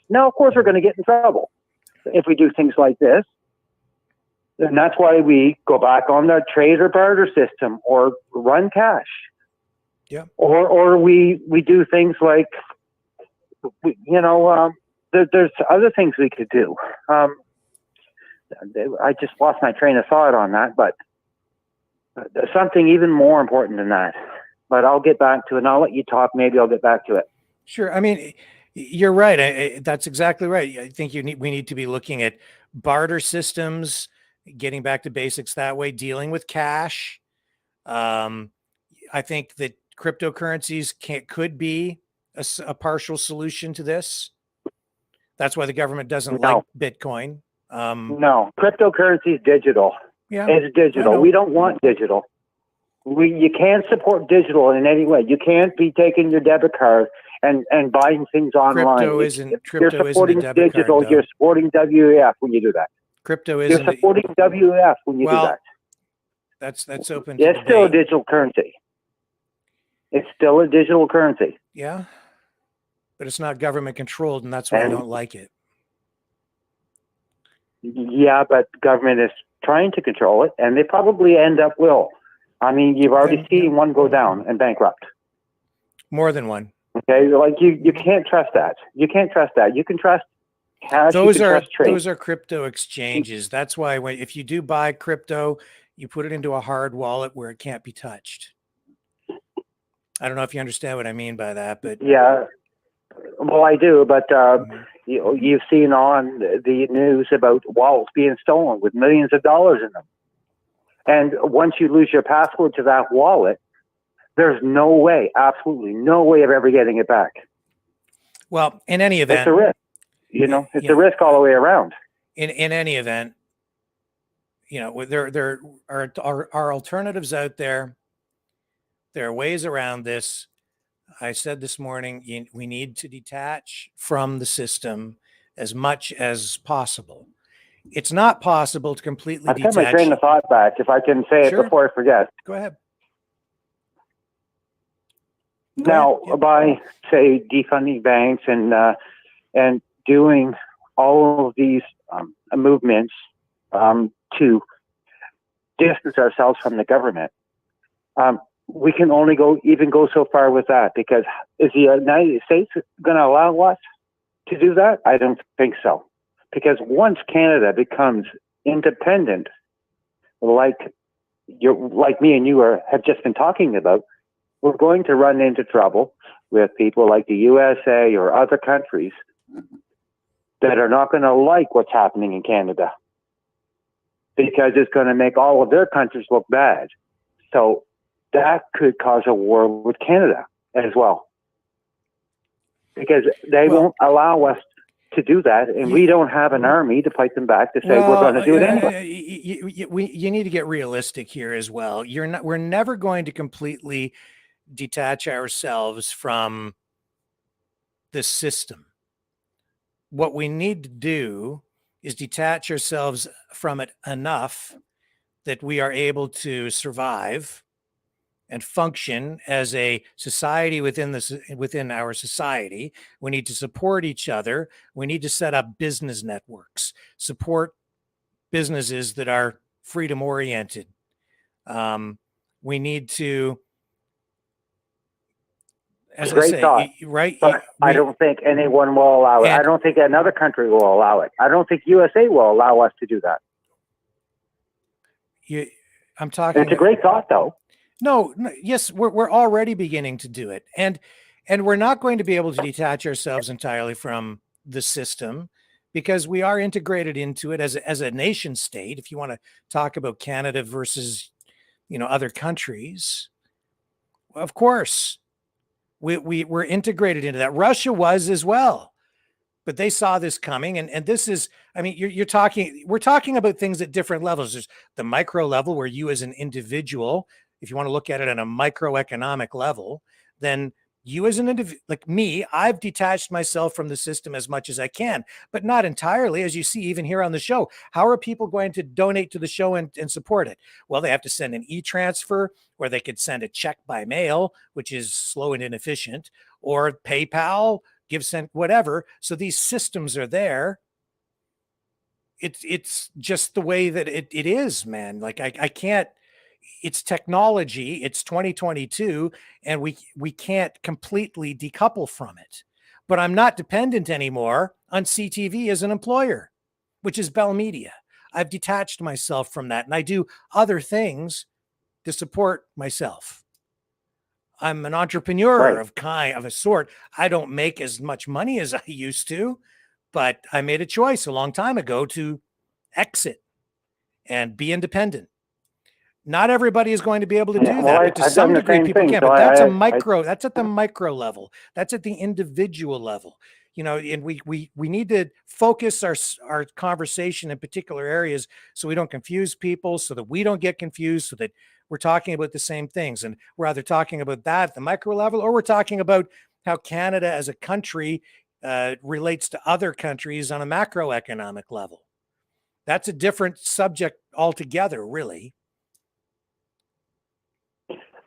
Now, of course, we're going to get in trouble if we do things like this. And that's why we go back on the trade or barter system or run cash. Yeah. Or we do things like, there's other things we could do. I just lost my train of thought on that, but there's something even more important than that. But I'll get back to it, and I'll let you talk. Maybe I'll get back to it. Sure. I mean, you're right. That's exactly right. I think we need to be looking at barter systems, getting back to basics that way, dealing with cash. I think that cryptocurrencies could be a partial solution to this. That's why the government doesn't like Bitcoin. No, cryptocurrency is digital. Yeah, it's digital. We don't want digital. You can't support digital in any way. You can't be taking your debit card and buying things online. Crypto isn't a debit digital, card, you're supporting WEF when you do that. Crypto isn't. You're supporting WEF when you do that. That's open to It's still a digital currency. It's still a digital currency. Yeah, but it's not government controlled, and that's why I don't like it. Yeah, but government is trying to control it, and they probably will. I mean, you've already seen one go down and bankrupt. More than one. Okay, like you can't trust that. You can't trust that. You can trust cash. Those are crypto exchanges. That's why if you do buy crypto, you put it into a hard wallet where it can't be touched. I don't know if you understand what I mean by that, but yeah, well, I do. But you've seen on the news about wallets being stolen with millions of dollars in them. And once you lose your password to that wallet, there's no way, absolutely no way of ever getting it back. Well, in any event, it's a risk. It's a risk all the way around. In any event, there are alternatives out there. There are ways around this. I said this morning, we need to detach from the system as much as possible. It's not possible to completely detach. I've got my train of thought back, if I can say it before I forget. Go ahead. By, say, defunding banks and doing all of these movements to distance ourselves from the government, we can only go so far with that, because is the United States going to allow us to do that? I don't think so. Because once Canada becomes independent, like me and you have just been talking about, we're going to run into trouble with people like the USA or other countries that are not going to like what's happening in Canada, because it's going to make all of their countries look bad. So that could cause a war with Canada as well, because they won't allow us to do that, and we don't have an army to fight them back to say we're going to do it anyway. You need to get realistic here as well. We're never going to completely detach ourselves from the system. What we need to do is detach ourselves from it enough that we are able to survive and function as a society within our society. We need to support each other. We need to set up business networks, support businesses that are freedom oriented. We need to, as I say, right? But I don't think anyone will allow it. I don't think another country will allow it. I don't think USA will allow us to do that. I'm talking. It's a great thought, though. No, yes, we're already beginning to do it, and we're not going to be able to detach ourselves entirely from the system, because we are integrated into it as a nation state. If you want to talk about Canada versus other countries, of course we're integrated into that. Russia was as well, but they saw this coming, and this is, I mean, we're talking about things at different levels. There's the micro level where you as an individual, if you want to look at it on a microeconomic level, then you as an individual, like me, I've detached myself from the system as much as I can, but not entirely. As you see, even here on the show, how are people going to donate to the show and support it? Well, they have to send an e-transfer, or they could send a check by mail, which is slow and inefficient, or PayPal, whatever. So these systems are there. It's just the way that it is, man. Like I can't, it's technology, it's 2022, and we can't completely decouple from it. But I'm not dependent anymore on CTV as an employer, which is Bell Media. I've detached myself from that, and I do other things to support myself. I'm an entrepreneur of a sort. I don't make as much money as I used to, but I made a choice a long time ago to exit and be independent. Not everybody is going to be able to do that, but to some degree people can. But that's that's at the micro level. That's at the individual level. You know, and we need to focus our conversation in particular areas so we don't confuse people, so that we don't get confused, so that we're talking about the same things. And we're either talking about that at the micro level, or we're talking about how Canada as a country relates to other countries on a macroeconomic level. That's a different subject altogether, really.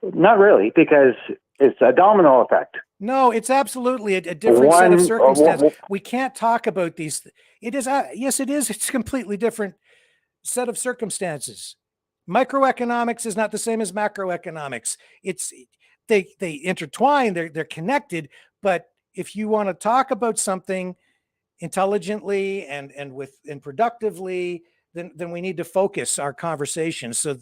Not really, because it's a domino effect. No, it's absolutely a different set of circumstances. We can't talk about these. It is, yes, it is. It's a completely different set of circumstances. Microeconomics is not the same as macroeconomics. They intertwine, they're connected. But if you want to talk about something intelligently and productively, then we need to focus our conversation. So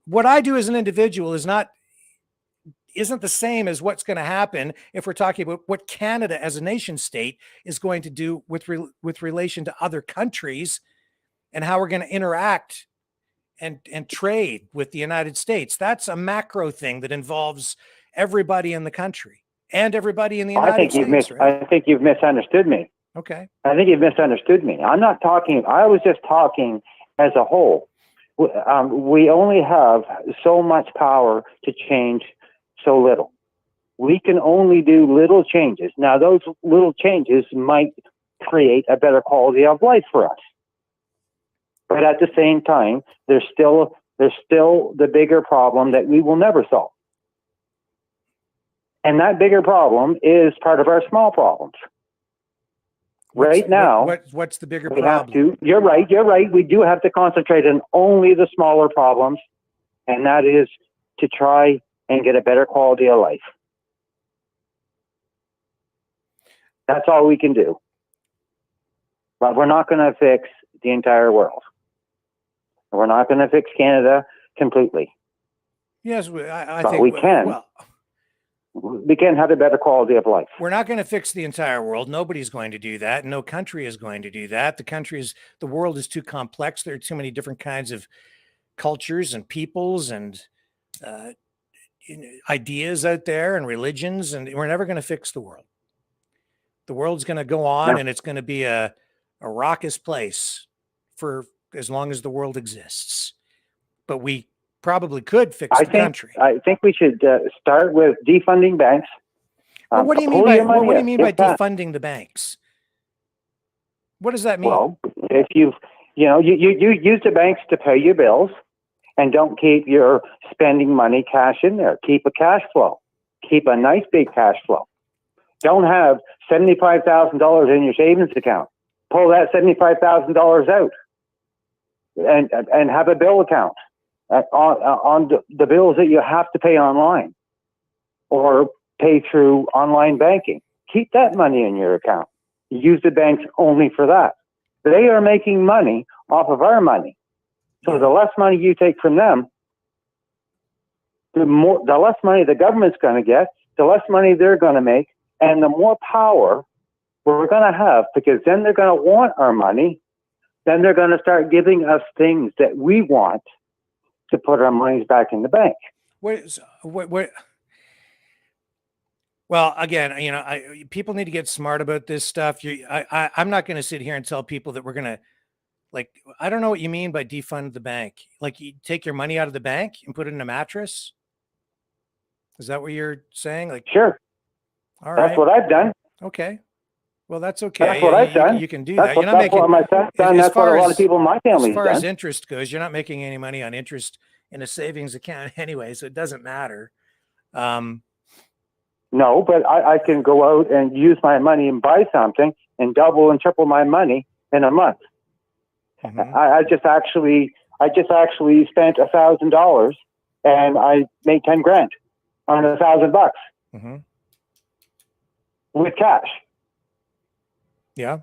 what I do as an individual isn't the same as what's going to happen if we're talking about what Canada as a nation state is going to do with relation to other countries, and how we're going to interact and trade with the United States. That's a macro thing that involves everybody in the country and everybody in the United States. I think you've misunderstood me. Okay. I think you've misunderstood me. I was just talking as a whole. We only have so much power to change so little. We can only do little changes. Now, those little changes might create a better quality of life for us. But at the same time, there's still the bigger problem that we will never solve. And that bigger problem is part of our small problems. Right now, what's the bigger problem? You're right. We do have to concentrate on only the smaller problems, and that is to try and get a better quality of life. That's all we can do. But we're not going to fix the entire world. We're not going to fix Canada completely. Yes, I but think we can. Well, we can have a better quality of life. We're not going to fix the entire world. Nobody's going to do that. No country is going to do that. The world is too complex. There are too many different kinds of cultures and peoples and ideas out there and religions, and we're never going to fix the world. The world's going to go on, and it's going to be a raucous place for as long as the world exists. But we probably could fix the country. I think we should start with defunding banks. Well, what do you mean by defunding the banks? What does that mean? Well, if you use the banks to pay your bills, and don't keep your spending money cash in there. Keep a cash flow. Keep a nice big cash flow. Don't have $75,000 in your savings account. Pull that $75,000 out, and have a bill account on the bills that you have to pay online or pay through online banking. Keep that money in your account. Use the banks only for that. They are making money off of our money. So the less money you take from them, the less money the government's going to get, the less money they're going to make, and the more power we're going to have, because then they're going to want our money. Then they're going to start giving us things that we want to put our monies back in the bank. Well, again, people need to get smart about this stuff. I'm not going to sit here and tell people that we're going to, I don't know what you mean by defund the bank. Like, you take your money out of the bank and put it in a mattress? Is that what you're saying? Sure. All right. That's what I've done. Okay. Well, that's okay. That's what I've done. You can do that. You're not making. What my son's done. That's what a lot of people in my family as far as interest goes, you're not making any money on interest in a savings account anyway, so it doesn't matter. No, but I can go out and use my money and buy something and double and triple my money in a month. Mhm. I just actually spent $1,000 and I made 10 grand on $1,000 Mhm. with cash. Yeah.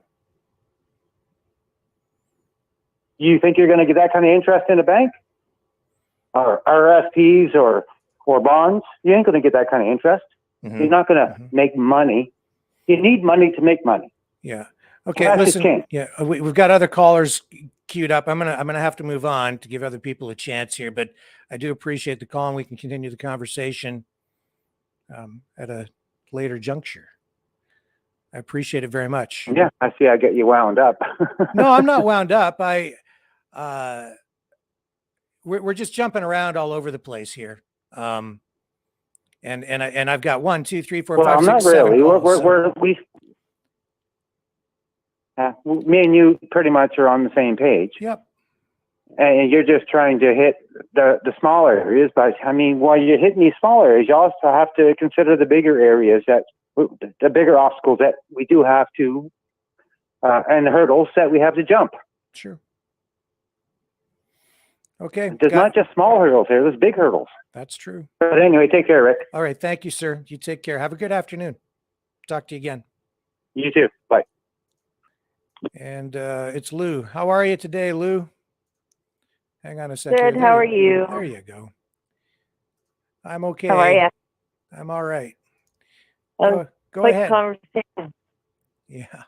You think you're going to get that kind of interest in a bank or RSPs or bonds? You ain't going to get that kind of interest. Mhm. You're not going to Mhm. make money. You need money to make money. Yeah. Okay. Cash is Listen. king. Yeah, we've got other callers queued up. I'm gonna have to move on to give other people a chance here, but I do appreciate the call, and we can continue the conversation at a later juncture. I appreciate it very much. Yeah, I see. I get you wound up. No, I'm not wound up. We're just jumping around all over the place here. And I've got 1, 2, 3, 4, Well, 5, I'm not 6, 7 really. calls. Me and you pretty much are on the same page. Yep. And you're just trying to hit the smaller areas. But I mean, while you're hitting these smaller areas, you also have to consider the bigger areas, the bigger obstacles that we do have to, and the hurdles that we have to jump. Sure. Okay. There's not just small hurdles here, there's big hurdles. That's true. But anyway, take care, Rick. All right. Thank you, sir. You take care. Have a good afternoon. Talk to you again. You too. Bye. And it's Lou. How are you today, Lou? Hang on a second. Good. How are you? There you go. I'm okay. How are you? I'm all right. Go Go ahead. Conversation. Yeah.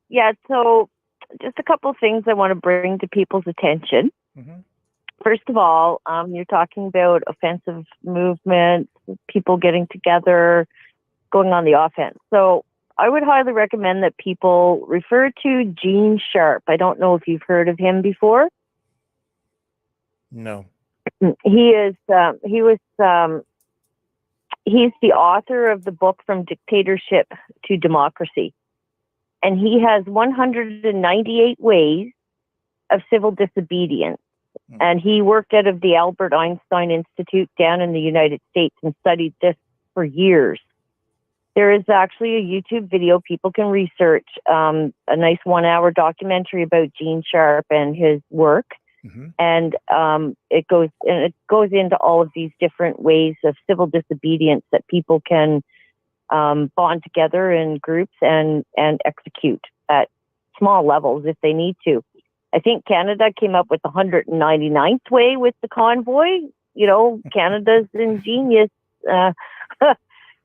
Yeah. So, just a couple of things I want to bring to people's attention. Mhm. First of all, you're talking about offensive movements, people getting together, going on the offense. So, I would highly recommend that people refer to Gene Sharp. I don't know if you've heard of him before. No. He's the author of the book From Dictatorship to Democracy. And he has 198 ways of civil disobedience. Mm. And he worked out of the Albert Einstein Institute down in the United States and studied this for years. There is actually a YouTube video people can research, a nice 1-hour documentary about Gene Sharp and his work. Mhm. And it goes into all of these different ways of civil disobedience that people can bond together in groups and execute at small levels if they need to. I think Canada came up with the 199th way with the Convoy. You know, Canada's ingenious.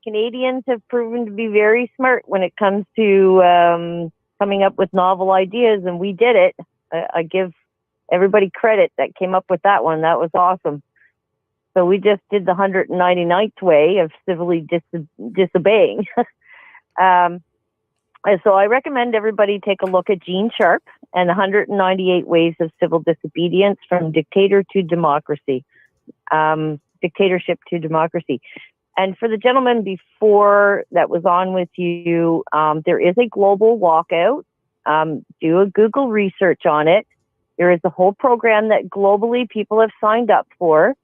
Canadians have proven to be very smart when it comes to coming up with novel ideas, and we did it. I give everybody credit that came up with that one. That was awesome. So we just did the 199th way of civilly disobeying. So I recommend everybody take a look at Gene Sharp and the 198 ways of civil disobedience from dictator to democracy, dictatorship to democracy. And for the gentleman before that was on with you, there is a global walkout. Do a Google research on it. There is a whole program that globally people have signed up for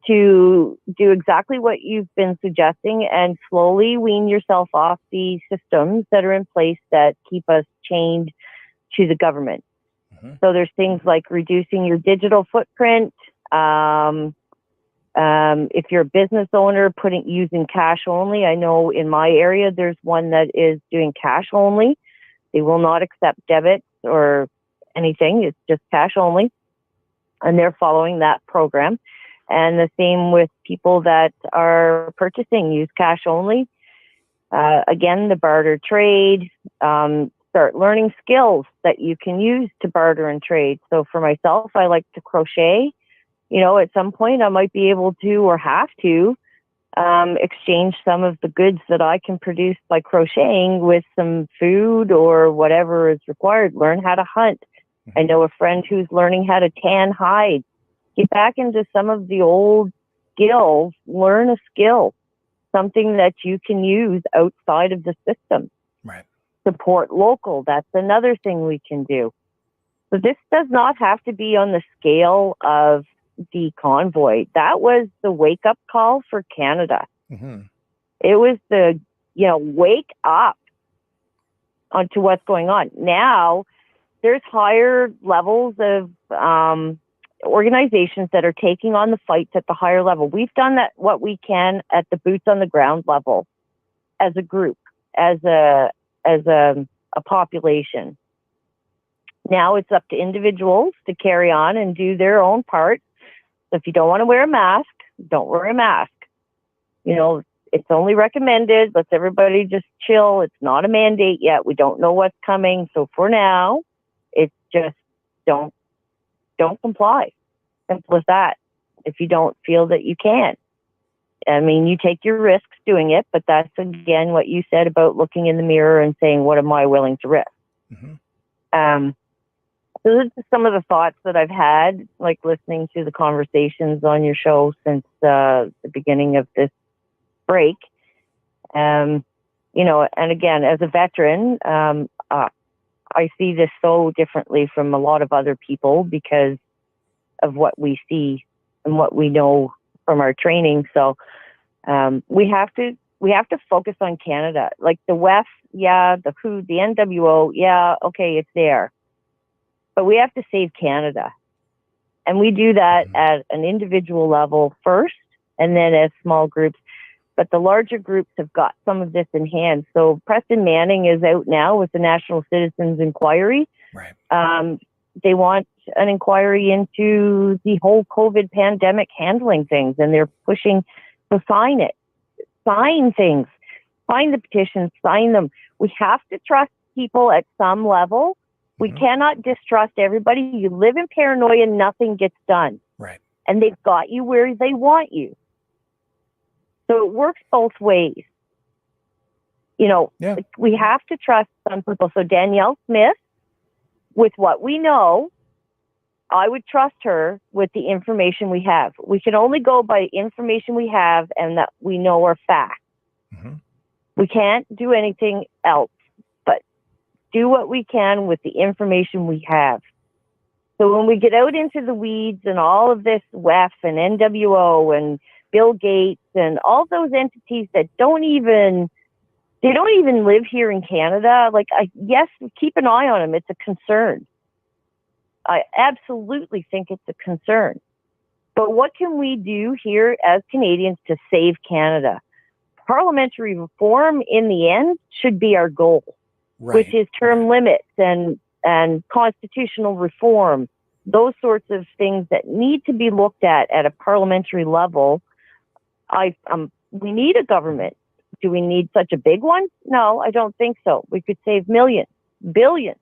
to do exactly what you've been suggesting and slowly wean yourself off the systems that are in place that keep us chained to the government. Mm-hmm. So there's things like reducing your digital footprint. If you're a business owner, using cash only. I know in my area, there's one that is doing cash only. They will not accept debits or anything. It's just cash only. And they're following that program. And the same with people that are purchasing, use cash only. Again, the barter trade, start learning skills that you can use to barter and trade. So for myself, I like to crochet. You know, at some point I might be able to or have to exchange some of the goods that I can produce by crocheting with some food or whatever is required. Learn how to hunt. I know a friend who's learning how to tan hide. Get back into some of the old skills, learn a skill, something that you can use outside of the system. Right. Support local. That's another thing we can do. So this does not have to be on the scale of the Convoy. That was the wake-up call for Canada. Mm-hmm. It was the, wake up onto what's going on. Now there's higher levels of organizations that are taking on the fights at the higher level. We've done what we can at the boots on the ground level as a group, as a population. Now it's up to individuals to carry on and do their own part. So if you don't want to wear a mask, don't wear a mask. It's only recommended. Let's everybody just chill. It's not a mandate yet. We don't know what's coming. So for now, it's just don't comply. Simple as that. If you don't feel that you can. I mean, you take your risks doing it, but that's again what you said about looking in the mirror and saying, what am I willing to risk? Mm-hmm. So those are some of the thoughts that I've had, like listening to the conversations on your show since the beginning of this break. And again, as a veteran, I see this so differently from a lot of other people because of what we see and what we know from our training. So we have to focus on Canada, like the WEF, the WHO, the NWO, okay, it's there. But we have to save Canada. And we do that at an individual level first, and then as small groups. But the larger groups have got some of this in hand. So Preston Manning is out now with the National Citizens Inquiry. Right. They want an inquiry into the whole COVID pandemic handling things, and they're pushing to sign it. Sign things. Sign the petitions. Sign them. We have to trust people at some level. We cannot distrust everybody. You live in paranoia, nothing gets done. Right. And they've got you where they want you. So it works both ways. We have to trust some people. So Danielle Smith, with what we know, I would trust her with the information we have. We can only go by information we have and that we know are facts. Mm-hmm. We can't do anything else. Do what we can with the information we have. So when we get out into the weeds and all of this WEF and NWO and Bill Gates and all those entities that don't even live here in Canada, yes, keep an eye on them. It's a concern. I absolutely think it's a concern. But what can we do here as Canadians to save Canada? Parliamentary reform in the end should be our goal. Right. Which is term limits and constitutional reform, those sorts of things that need to be looked at a parliamentary level. We need a government. Do we need such a big one? No, I don't think so. We could save millions, billions,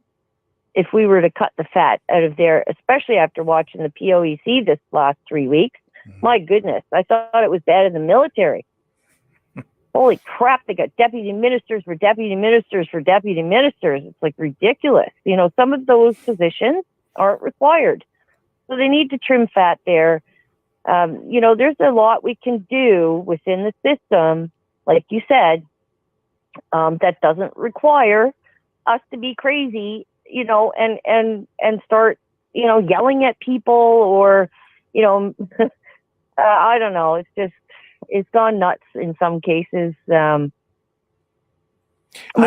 if we were to cut the fat out of there, especially after watching the POEC this last 3 weeks. Mm-hmm. My goodness, I thought it was better than the military. Holy crap, they got deputy ministers for deputy ministers for deputy ministers. It's ridiculous. Some of those positions aren't required. So they need to trim fat there. There's a lot we can do within the system, like you said, that doesn't require us to be crazy, and start, yelling at people or, I don't know. It's gone nuts in some cases. We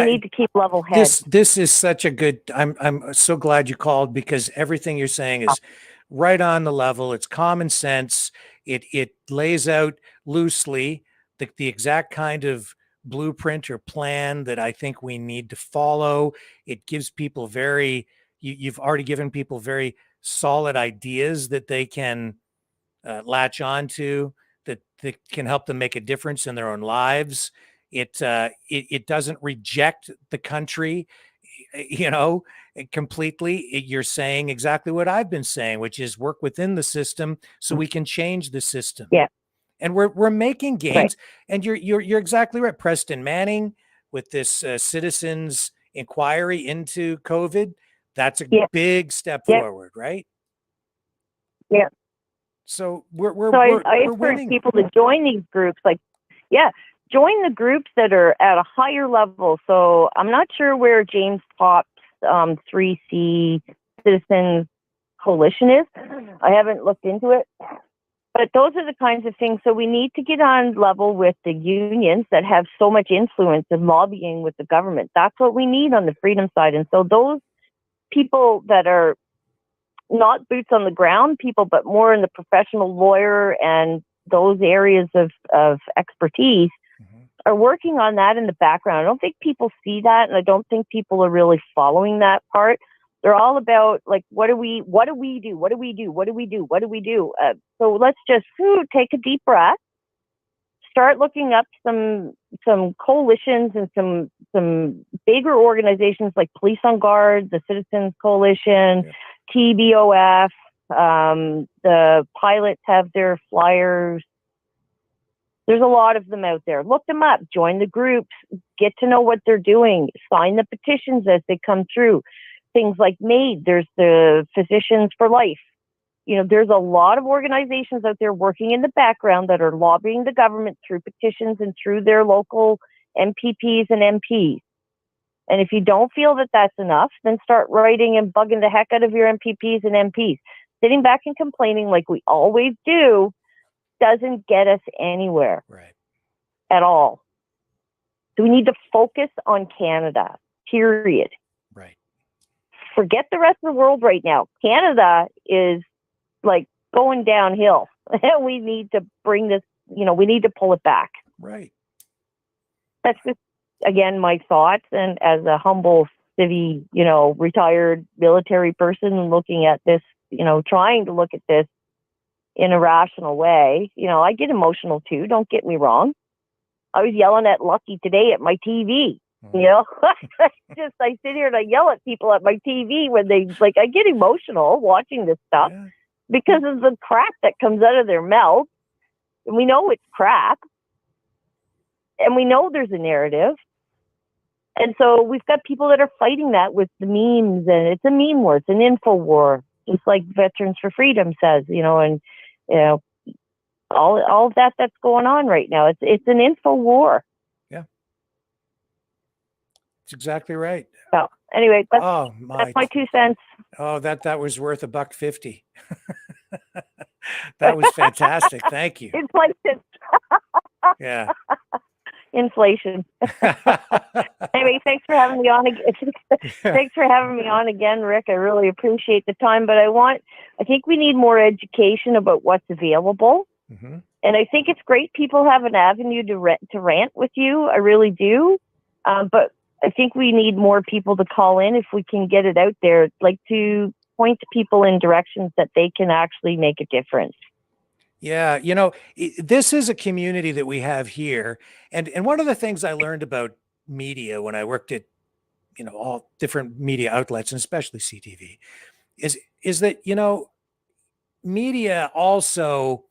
need to keep level heads. This is such a good. I'm so glad you called, because everything you're saying is right on the level. It's common sense. It lays out loosely the exact kind of blueprint or plan that I think we need to follow. It gives people you've already given people very solid ideas that they can latch on to, that can help them make a difference in their own lives. It doesn't reject the country, completely. You're saying exactly what I've been saying, which is work within the system so we can change the system. Yeah. And we're making gains. Right. And you're exactly right. Preston Manning with this citizens inquiry into COVID, that's a big step forward, right? Yeah. So we're I encourage winning. people to join these groups. Join the groups that are at a higher level. So I'm not sure where James Pop's 3C Citizens Coalition is. I haven't looked into it. But those are the kinds of things. So we need to get on level with the unions that have so much influence in lobbying with the government. That's what we need on the freedom side. And so those people that are not boots on the ground people, but more in the professional lawyer and those areas of expertise are working on that in the background. I don't think people see that, and I don't think people are really following that part. They're all about, like, what do we do? What do we do? What do we do? What do we do? So let's just take a deep breath, start looking up some coalitions and some bigger organizations like Police on Guard, the Citizens Coalition, TBOF, the pilots have their flyers. There's a lot of them out there. Look them up, join the groups, get to know what they're doing, sign the petitions as they come through. Things like MAID, there's the Physicians for Life. You know, there's a lot of organizations out there working in the background that are lobbying the government through petitions and through their local MPPs and MPs. And if you don't feel that that's enough, then start writing and bugging the heck out of your MPPs and MPs. Sitting back and complaining like we always do doesn't get us anywhere at all. So we need to focus on Canada, period. Right. Forget the rest of the world right now. Canada is like going downhill. We need to bring this, we need to pull it back. Right. That's just, again, my thoughts. And as a humble civvy, retired military person looking at this, trying to look at this in a rational way, I get emotional too. Don't get me wrong. I was yelling at Lucki today at my TV. I sit here and I yell at people at my TV when they I get emotional watching this stuff because of the crap that comes out of their mouth. And we know it's crap. And we know there's a narrative. And so we've got people that are fighting that with the memes, and it's a meme war, it's an info war, just like Veterans for Freedom says, and all of that's going on right now. It's an info war. Yeah. That's exactly right. So anyway, that's my 2 cents. Oh, that was worth $1.50. That was fantastic. Thank you. Inflation. Yeah. Inflation. Anyway, thanks for having me on again. Thanks for having me on again, Rick. I really appreciate the time, but I think we need more education about what's available. Mm-hmm. And I think it's great people have an avenue to rant with you. I really do. But I think we need more people to call in if we can get it out there, to point to people in directions that they can actually make a difference. Yeah, this is a community that we have here. And one of the things I learned about media when I worked at, all different media outlets, and especially CTV, is that, media also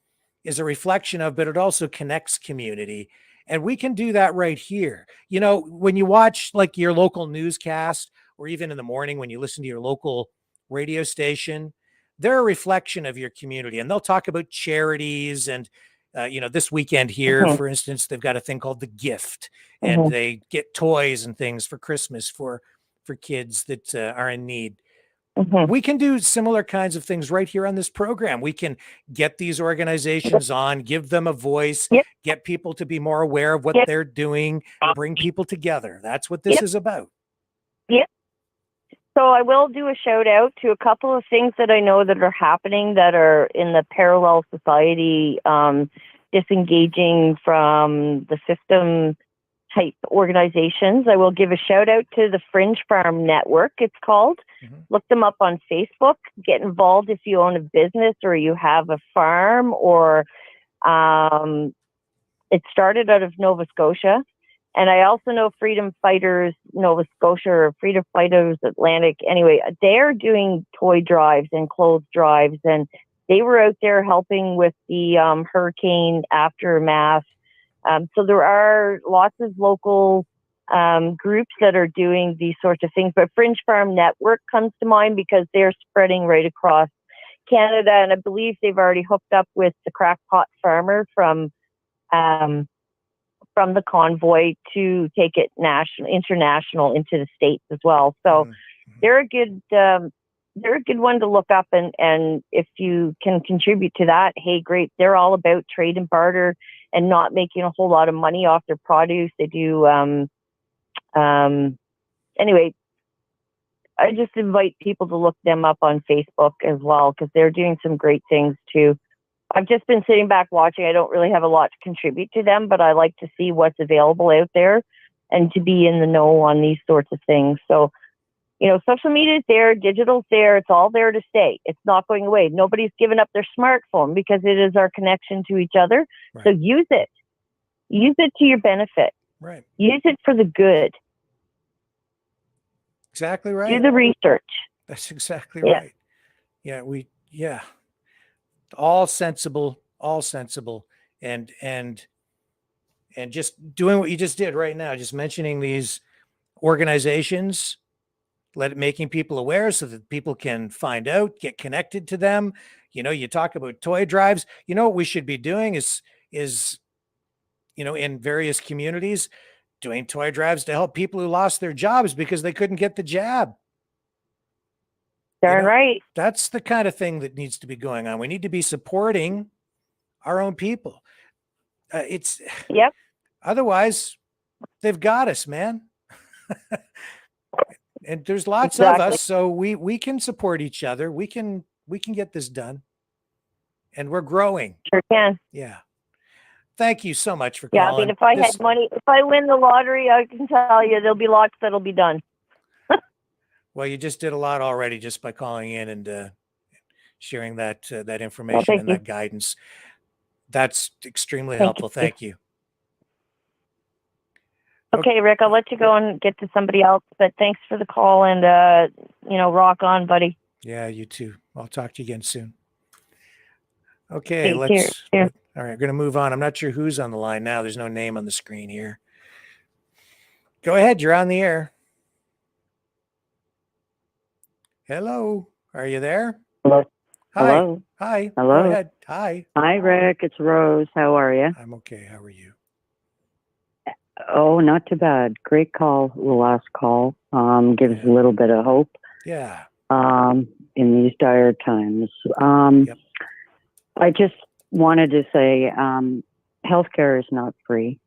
is a reflection of, but it also connects community. And we can do that right here. When you watch your local newscast, or even in the morning when you listen to your local radio station, they're a reflection of your community, and they'll talk about charities. And, this weekend here, for instance, they've got a thing called The Gift, and they get toys and things for Christmas for kids that are in need. We can do similar kinds of things right here on this program. We can get these organizations on, give them a voice, get people to be more aware of what they're doing, bring people together. That's what this is about. Yep. So I will do a shout out to a couple of things that I know that are happening that are in the parallel society, disengaging from the system type organizations. I will give a shout out to the Fringe Farm Network, it's called. Look them up on Facebook. Get involved if you own a business or you have a farm, or it started out of Nova Scotia. And I also know Freedom Fighters Nova Scotia, or Freedom Fighters Atlantic. Anyway, they're doing toy drives and clothes drives, and they were out there helping with the hurricane aftermath. So there are lots of local groups that are doing these sorts of things. But Fringe Farm Network comes to mind because they're spreading right across Canada. And I believe they've already hooked up with the Crackpot Farmer from the Convoy to take it international into the States as well. So they're a good they're a good one to look up, and if you can contribute to that, hey, great. They're all about trade and barter and not making a whole lot of money off their produce. They do, anyway, I just invite people to look them up on Facebook as well, because they're doing some great things too. I've just been sitting back watching. I don't really have a lot to contribute to them, but I like to see what's available out there and to be in the know on these sorts of things. So, you know, social media is there, digital's there, it's all there to stay. It's not going away. Nobody's given up their smartphone because it is our connection to each other. Right. So use it. Use it to your benefit. Right. Use it for the good. Exactly right. Do the research. That's exactly right. Yeah. All sensible, and just doing what you just did right now, just mentioning these organizations, making people aware so that people can find out, get connected to them. You know, you talk about toy drives. You know what we should be doing is you know, in various communities, doing toy drives to help people who lost their jobs because they couldn't get the jab. Darn right. That's the kind of thing that needs to be going on. We need to be supporting our own people. Yep. Otherwise, they've got us, man. And there's lots of us, so we can support each other. We can get this done, and we're growing. Sure can. Yeah. Thank you so much for calling. Yeah, I mean, if I had money, if I win the lottery, I can tell you there'll be lots that'll be done. Well, you just did a lot already just by calling in and sharing that information and that guidance. That's extremely helpful. Thank you. Okay, Rick, I'll let you go and get to somebody else, but thanks for the call and, you know, rock on, buddy. Yeah, you too. I'll talk to you again soon. Okay, All right, we're going to move on. I'm not sure who's on the line now. There's no name on the screen here. Go ahead. You're on the air. Hello. Are you there? Hello. Hi. Hello. Hi. Hello. Go ahead. Hi. Hi, Rick. It's Rose. How are you? I'm okay. How are you? Oh, not too bad. Great call. The last call gives a little bit of hope. Yeah. In these dire times. Yep. I just wanted to say, healthcare is not free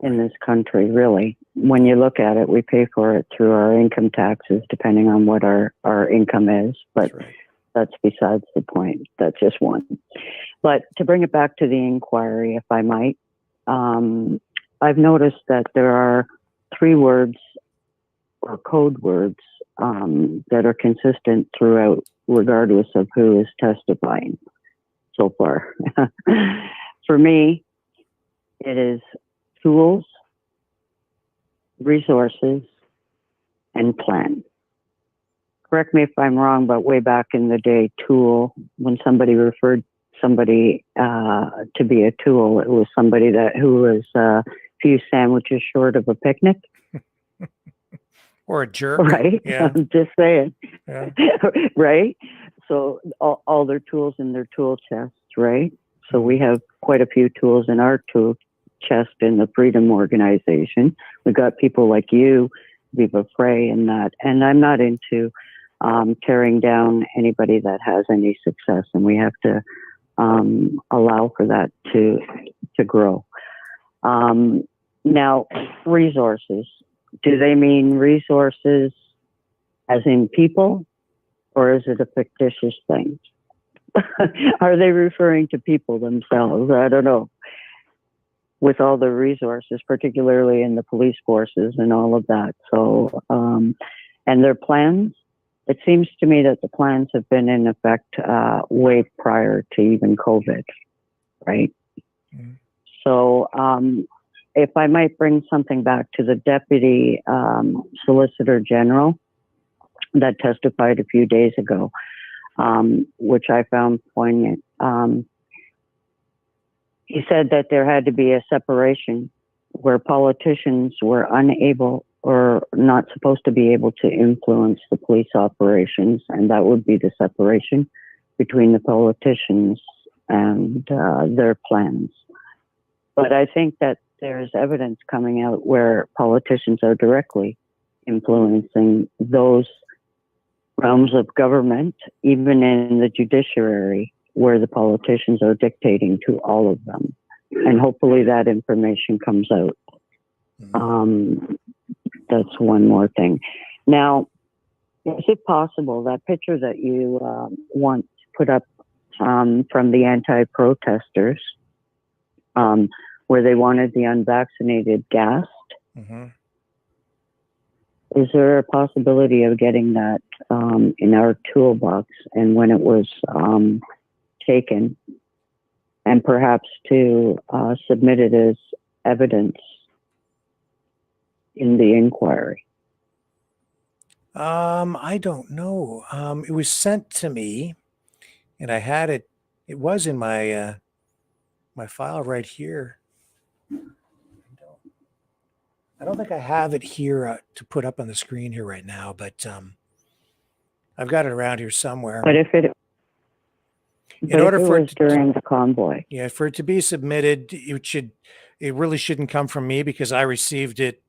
in this country, really. When you look at it, we pay for it through our income taxes, depending on what our income is. But that's besides the point. That's just one. But to bring it back to the inquiry, if I might, I've noticed that there are 3 words or code words that are consistent throughout, regardless of who is testifying so far. For me, it is tools, resources, and plan. Correct me if I'm wrong, but way back in the day, tool, when somebody referred somebody to be a tool, it was somebody who was a few sandwiches short of a picnic. Or a jerk. Right? Yeah. I'm just saying. Yeah. Right? So all their tools in their tool chests, right? So we have quite a few tools in our tool chest in the Freedom Organization. We've got people like you, Viva Frey, and that. And I'm not into tearing down anybody that has any success, and we have to allow for that to grow. Now, resources. Do they mean resources as in people, or is it a fictitious thing? Are they referring to people themselves? I don't know. With all the resources, particularly in the police forces and all of that. So, and their plans, it seems to me that the plans have been in effect way prior to even COVID, right? Mm-hmm. So, if I might bring something back to the Deputy Solicitor General that testified a few days ago, which I found poignant. He said that there had to be a separation where politicians were unable or not supposed to be able to influence the police operations, and that would be the separation between the politicians and their plans. But I think that there's evidence coming out where politicians are directly influencing those realms of government, even in the judiciary, where the politicians are dictating to all of them. And hopefully that information comes out. That's one more thing. Now, is it possible that picture that you once put up from the anti-protesters, where they wanted the unvaccinated gassed? Is there a possibility of getting that in our toolbox, and when it was taken, and perhaps to submit it as evidence in the inquiry? I don't know. It was sent to me, and I had it. It was in my my file right here. I don't think I have it here to put up on the screen here right now, but I've got it around here somewhere. But if it, in order for it was during the convoy, yeah, for it to be submitted, it really shouldn't come from me, because I received it,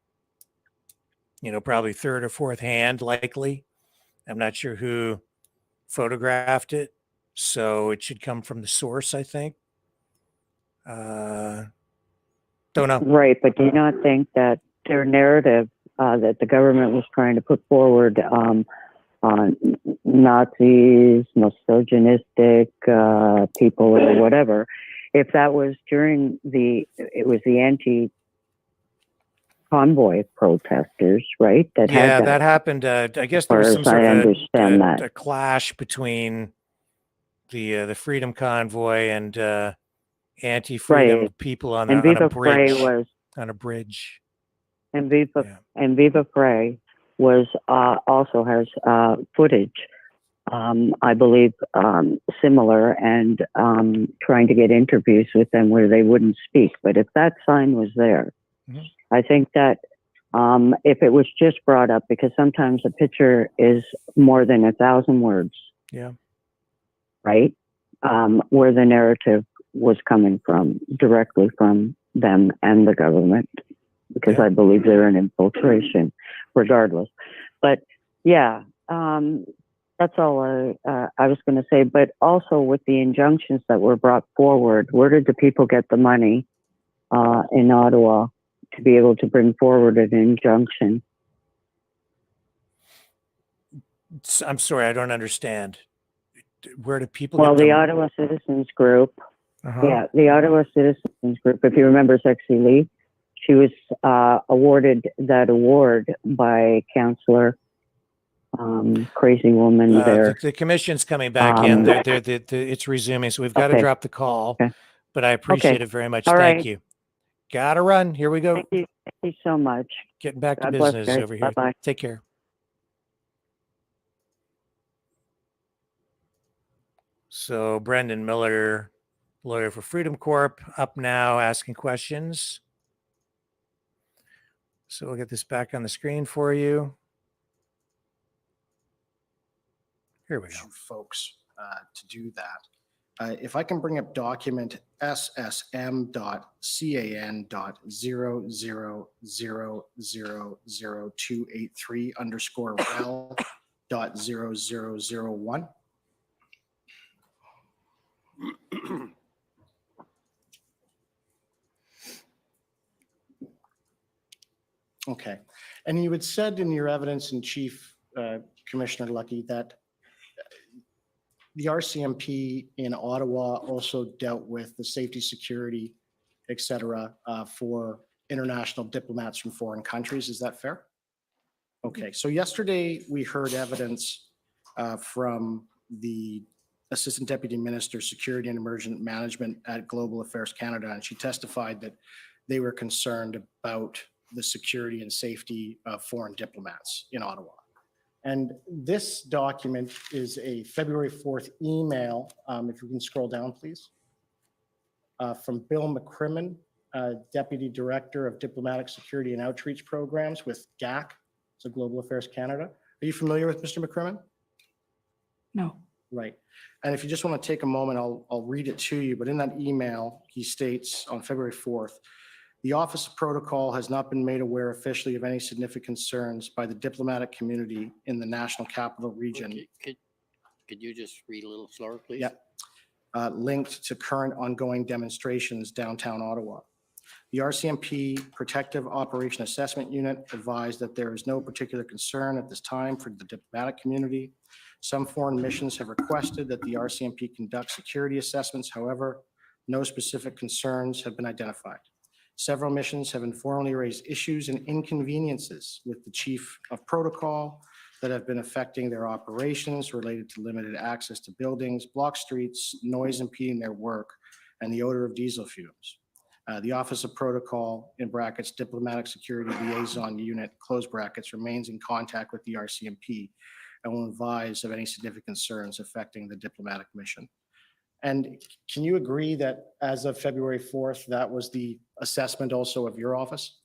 you know, probably third or fourth hand, likely. I'm not sure who photographed it, so it should come from the source, I think. Don't know. right? But do you not think that their narrative that the government was trying to put forward on Nazis, misogynistic people, or whatever, if that was during the anti-convoy protesters, right? That Yeah, had that happened. I guess there was some sort of a clash between the Freedom Convoy and anti-freedom people on a bridge. On a bridge. And Viva Frei was also has footage, I believe, similar, and trying to get interviews with them where they wouldn't speak. But if that sign was there, I think that if it was just brought up, because sometimes a picture is more than 1,000 words. Yeah. Right? Where the narrative was coming from, directly from them and the government, because I believe they're an infiltration regardless. But yeah, that's all I was going to say. But also with the injunctions that were brought forward, where did the people get the money in Ottawa to be able to bring forward an injunction? I'm sorry, I don't understand. Where do people get the them? Ottawa Citizens Group. Yeah, the Ottawa Citizens Group. If you remember Sexy Lee, she was awarded that award by Councillor Crazy Woman there. The commission's coming back in. It's resuming, so we've got to drop the call. But I appreciate it very much. Thank you. Gotta run. Here we go. Thank you so much. Getting back to business over here. Bye-bye. Take care. So Brendan Miller, lawyer for Freedom Corp, up now asking questions. So we'll get this back on the screen for you. Here we go. Folks, to do that. If I can bring up document SSM.CAN.0000283_REL.0001. Okay. And you had said in your evidence in chief, Commissioner Lucki, that the RCMP in Ottawa also dealt with the safety, security, et cetera, for international diplomats from foreign countries. Is that fair? Okay. So yesterday we heard evidence from the Assistant Deputy Minister, Security and Emergent Management at Global Affairs Canada, and she testified that they were concerned about the security and safety of foreign diplomats in Ottawa. And this document is a February 4th email, if you can scroll down, please, from Bill McCrimmon, Deputy Director of Diplomatic Security and Outreach Programs with GAC, so Global Affairs Canada. Are you familiar with Mr. McCrimmon? No. Right. And if you just want to take a moment, I'll read it to you. But in that email, he states on February 4th, The Office of Protocol has not been made aware officially of any significant concerns by the diplomatic community in the National Capital Region Could you just read a little slower, please? Yeah. Linked to current ongoing demonstrations downtown Ottawa. The RCMP Protective Operation Assessment Unit advised that there is no particular concern at this time for the diplomatic community. Some foreign missions have requested that the RCMP conduct security assessments. However, no specific concerns have been identified. Several missions have informally raised issues and inconveniences with the Chief of Protocol that have been affecting their operations related to limited access to buildings, blocked streets, noise impeding their work, and the odor of diesel fumes. The Office of Protocol, in brackets, Diplomatic Security Liaison Unit, close brackets, remains in contact with the RCMP and will advise of any significant concerns affecting the diplomatic mission. And can you agree that as of February 4th, that was the assessment also of your office?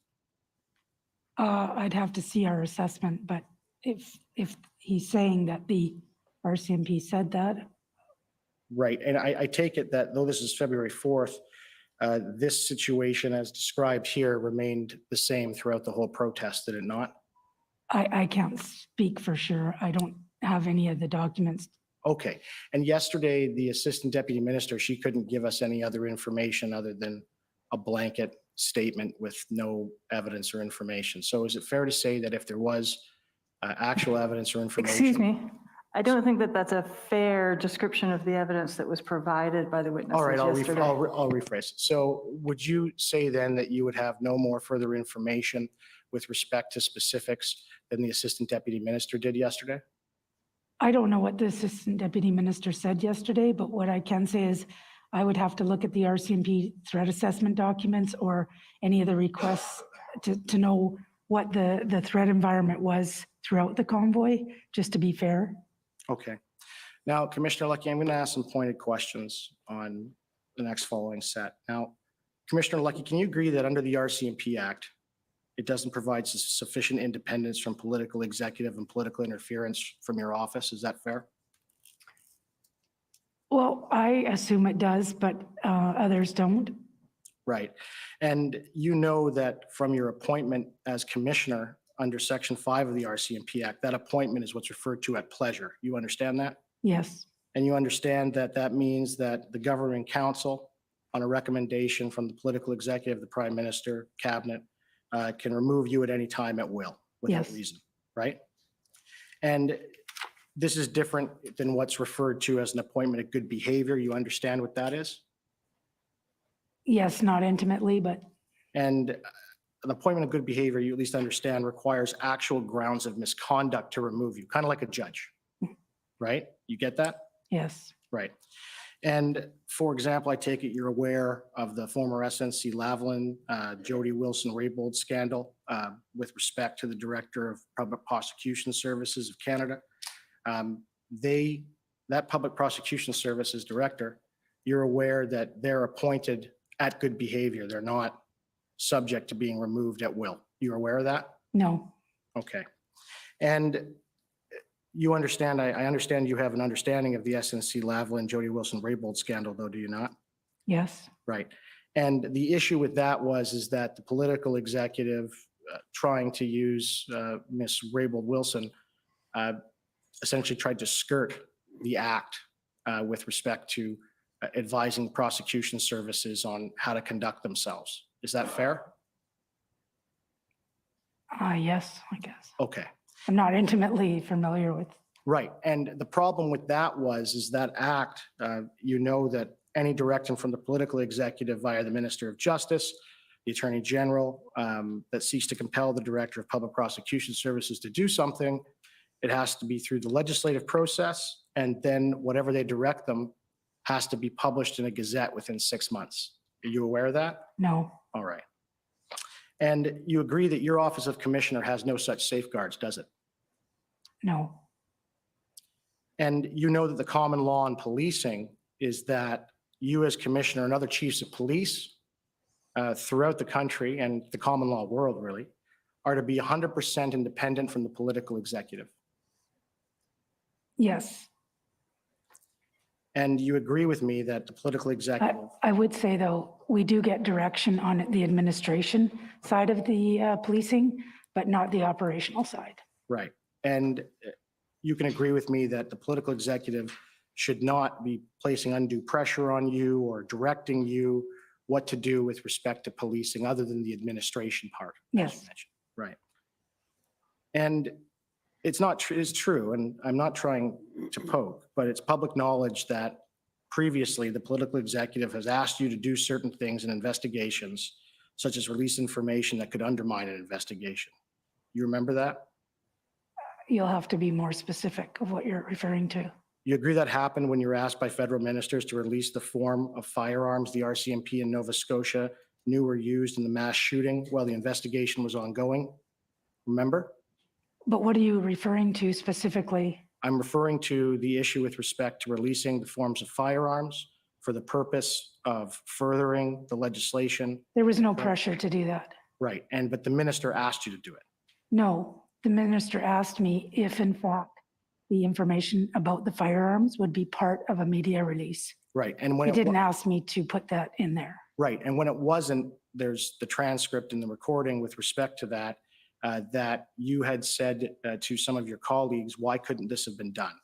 I'd have to see our assessment, but if he's saying that the RCMP said that, Right, and I take it that though this is February 4th, this situation as described here remained the same throughout the whole protest, did it not? I can't speak for sure. I don't have any of the documents. Okay, and yesterday, the Assistant Deputy Minister, she couldn't give us any other information other than a blanket statement with no evidence or information. So is it fair to say that if there was actual evidence or information? Excuse me, I don't think that that's a fair description of the evidence that was provided by the witnesses All right, yesterday. I'll rephrase it. So would you say then that you would have no more further information with respect to specifics than the Assistant Deputy Minister did yesterday? I don't know what the Assistant Deputy Minister said yesterday, but what I can say is I would have to look at the RCMP threat assessment documents or any of the requests to know what the threat environment was throughout the convoy, just to be fair. Okay. Now, Commissioner Lucki, I'm going to ask some pointed questions on the next following set. Now, Commissioner Lucki, can you agree that under the RCMP Act, it doesn't provide sufficient independence from political, executive, and political interference from your office? Is that fair? Well, I assume it does, but others don't. Right. And you know that from your appointment as commissioner under Section 5 of the RCMP Act, that appointment is what's referred to at pleasure. You understand that? Yes, And you understand that that means that the governing council, on a recommendation from the political executive, the prime minister, cabinet, can remove you at any time at will without Yes. reason, right? And this is different than what's referred to as an appointment of good behavior. You understand what that is? yes, not intimately, but And an appointment of good behavior, you at least understand, requires actual grounds of misconduct to remove you, kind of like a judge, right? You get that? yes, Right. And for example, I take it you're aware of the former SNC Lavalin, Jody Wilson-Raybould scandal with respect to the Director of Public Prosecution Services of Canada. That Public Prosecution Services Director, you're aware that they're appointed at good behavior. They're not subject to being removed at will. You're aware of that? no, Okay. And you understand, I understand you have an understanding of the SNC Lavalin, Jody Wilson-Raybould scandal, though, do you not? yes, Right. And the issue with that is that the political executive trying to use Ms. Raybould Wilson essentially tried to skirt the act with respect to advising prosecution services on how to conduct themselves. Is that fair? yes, I guess. Okay. I'm not intimately familiar with. Right. And the problem with that is that act, you know that any direction from the political executive via the Minister of Justice, the Attorney General, that seeks to compel the Director of Public Prosecution Services to do something, it has to be through the legislative process, and then whatever they direct them has to be published in a gazette within 6 months. Are you aware of that? No, All right. And you agree that your Office of Commissioner has no such safeguards, does it? no, And you know that the common law in policing is that you as commissioner and other chiefs of police throughout the country and the common law world really are to be 100% independent from the political executive. yes. And you agree with me that the political executive, I would say though, we do get direction on the administration side of the policing, but not the operational side. Right. And you can agree with me that the political executive should not be placing undue pressure on you or directing you what to do with respect to policing other than the administration part. as Yes. you mentioned. Right. And it's not true, it's true, and I'm not trying to poke, but it's public knowledge that previously the political executive has asked you to do certain things in investigations, such as release information that could undermine an investigation. You remember that? You'll have to be more specific of what you're referring to. You agree that happened when you were asked by federal ministers to release the form of firearms the RCMP in Nova Scotia knew were used in the mass shooting while the investigation was ongoing? Remember? But what are you referring to specifically? I'm referring to the issue with respect to releasing the forms of firearms for the purpose of furthering the legislation. There was no pressure to do that. Right. But the minister asked you to do it. No, the minister asked me if in fact the information about the firearms would be part of a media release. Right. And when He it didn't ask me to put that in there. Right. And when it wasn't, there's the transcript and the recording with respect to that, that you had said to some of your colleagues, why couldn't this have been done?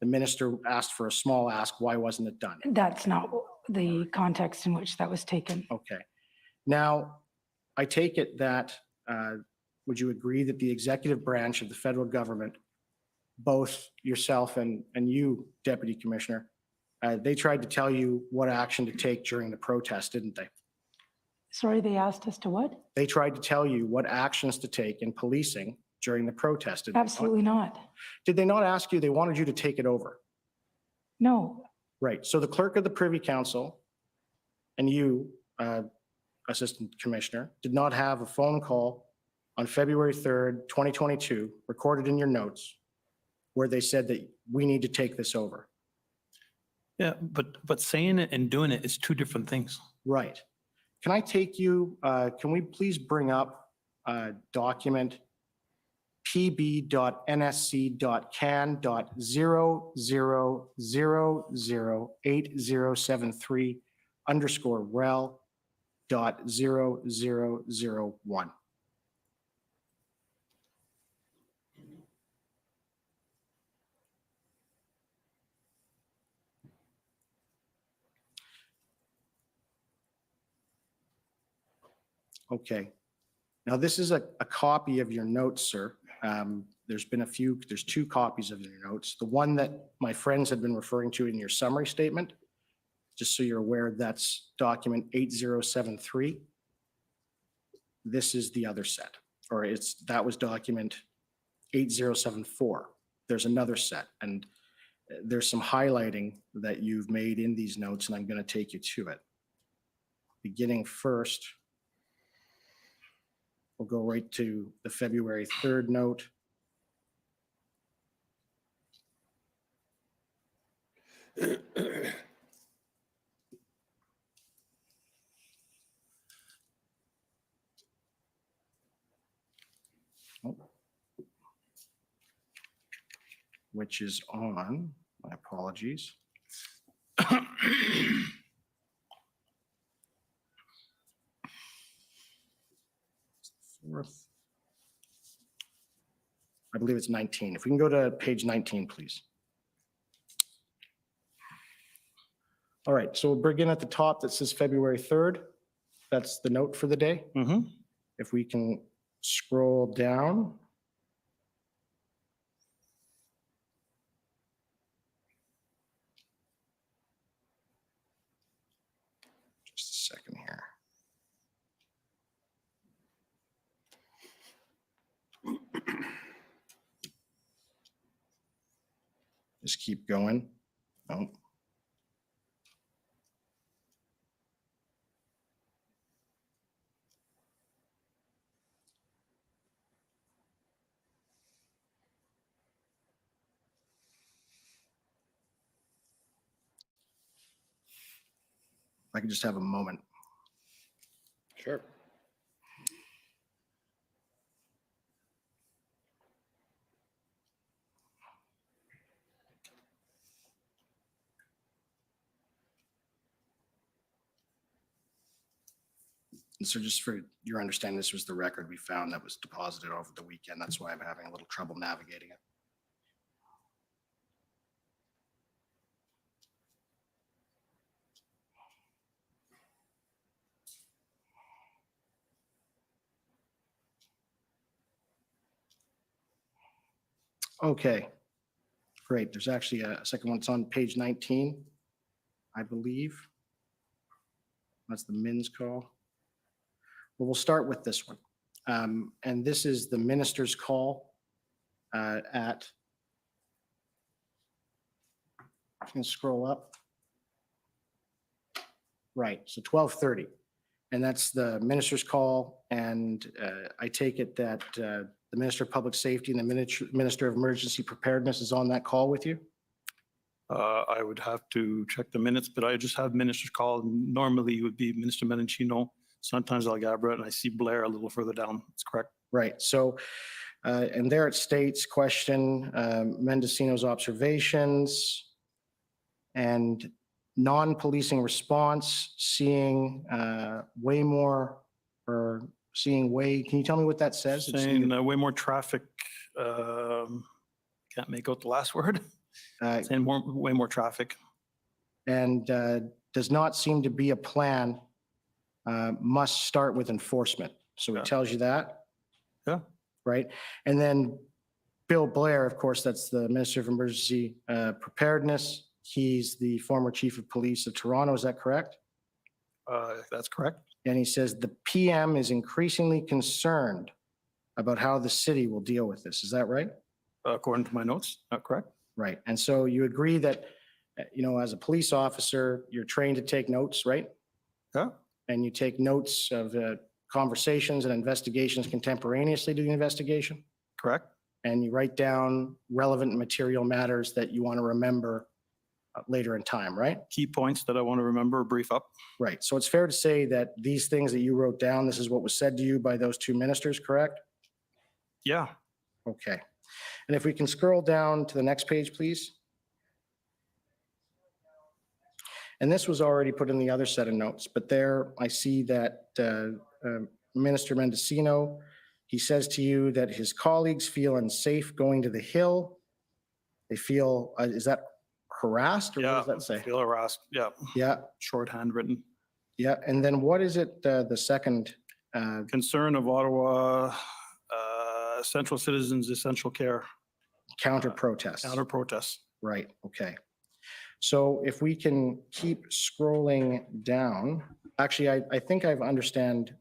The minister asked for a small ask, why wasn't it done? That's not the context in which that was taken. Okay. Now, I take it that, would you agree that the executive branch of the federal government, both yourself and you, Deputy Commissioner, they tried to tell you what action to take during the protest, didn't they? Sorry, they asked us to what? They tried to tell you what actions to take in policing during the protest. Did they not? Absolutely not. Did they not ask you? They wanted you to take it over. No, Right. So the clerk of the Privy Council and you, Assistant Commissioner, did not have a phone call on February 3rd, 2022, recorded in your notes, where they said that we need to take this over. Yeah, but saying it and doing it is two different things. Right. Can I take you, can we please bring up document pb.nsc.can.000080.rel.0001? Okay. Now, this is a copy of your notes, sir. There's two copies of your notes. The one that my friends had been referring to in your summary statement, just so you're aware, that's document 8073. This is the other set, or that was document 8074. There's another set, and there's some highlighting that you've made in these notes, and I'm going to take you to it. Beginning first, we'll go right to the February 3rd note. Which is on, my apologies. Fourth. I believe it's 19. If we can go to page 19, please. All right, so we'll begin at the top that says February 3rd. That's the note for the day. Mm-hmm. If we can scroll down. Just a second here. Just keep going. Oh. I can just have a moment. Sure. And so just for your understanding, this was the record we found that was deposited over the weekend. That's why I'm having a little trouble navigating it. Okay, great. There's actually a second one. It's on page 19, I believe. That's the MIN's call. Well, we'll start with this one. And this is the minister's call at, I'm going to scroll up. Right, so 12:30. And that's the minister's call. And I take it that the Minister of Public Safety and the Minister of Emergency Preparedness is on that call with you? I would have to check the minutes, but I just have ministers call. Normally it would be Minister Menachino, sometimes Algabra, and I see Blair a little further down. That's correct. Right. So, and there it states, question Mendocino's observations and non-policing response, seeing way more, or seeing way, can you tell me what that says? It's Saying way more traffic. Can't make out the last word. Saying way more traffic. and does not seem to be a plan, must start with enforcement. So Yeah. it tells you that. Yeah. Right. And then Bill Blair, of course, that's the Minister of Emergency Preparedness. He's the former Chief of Police of Toronto. Is that correct? That's correct. And he says the PM is increasingly concerned about how the city will deal with this. Is that right? According to my notes, not correct. Right. And so you agree that, you know, as a police officer, you're trained to take notes, right? Yeah. And you take notes of conversations and investigations contemporaneously to the investigation? Correct. And you write down relevant material matters that you want to remember later in time, right? Key points that I want to remember, brief up. Right. So it's fair to say that these things that you wrote down, this is what was said to you by those two ministers, correct? Yeah. Okay. And if we can scroll down to the next page, please. And this was already put in the other set of notes, but there I see that Minister Mendocino, he says to you that his colleagues feel unsafe going to the Hill. They feel, is that harassed, or Yeah. what does that say? Feel harassed. Yeah. Yeah, Shorthand written. yeah. And then what is it, the second? Concern of Ottawa, essential citizens, essential care, Counter protests. counter protests. Right, okay. So if we can keep scrolling down, actually, I think I've understand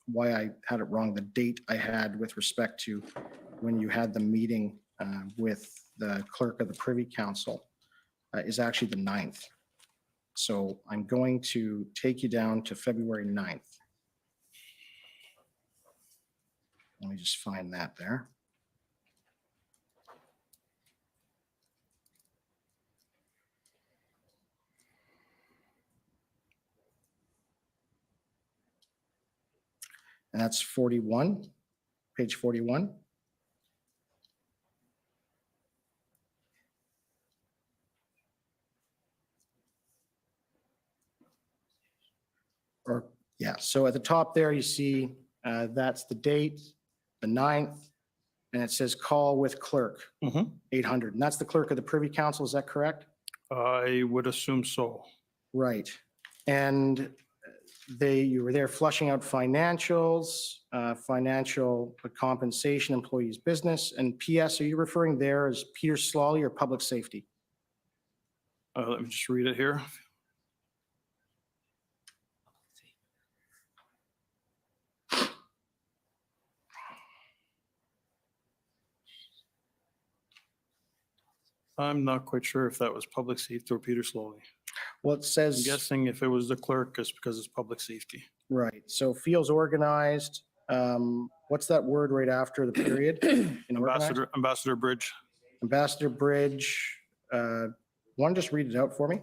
why I had it wrong. The date I had with respect to when you had the meeting with the clerk of the Privy Council is actually the 9th. So I'm going to take you down to February 9th. Let me just find that there. And that's 41, page 41. Or, yeah, so at the top there, you see that's the date, the 9th, and it says call with clerk, Mhm. 800. And that's the clerk of the Privy Council, is that correct? I would assume so. Right. And you were there flushing out financials, financial compensation, employees' business, and PS, are you referring there as Peter Slawley or public safety? Let me just read it here. I'm not quite sure if that was public safety or Peter Slowly. Well, it I'm says, guessing if it was the clerk, it's because it's public safety. right, so feels organized. What's that word right after the period? In organized? Ambassador Bridge. Ambassador Bridge. Want to just read it out for me?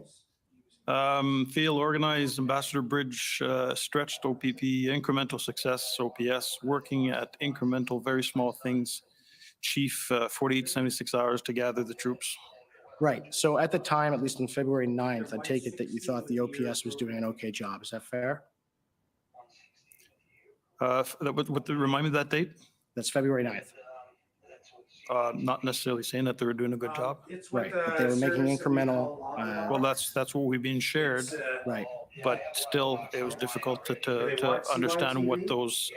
Feel organized, Ambassador Bridge, stretched OPP, incremental success, OPS, working at incremental, very small things. Chief, 48, 76 hours to gather the troops. Right, so at the time, at least on February 9th, I take it that you thought the OPS was doing an okay job. Is that fair? Remind me of that date? That's February 9th. Not necessarily saying that they were doing a good job. Right, but they were making incremental, Well, that's what we've been shared, right. but still, it was difficult to understand what those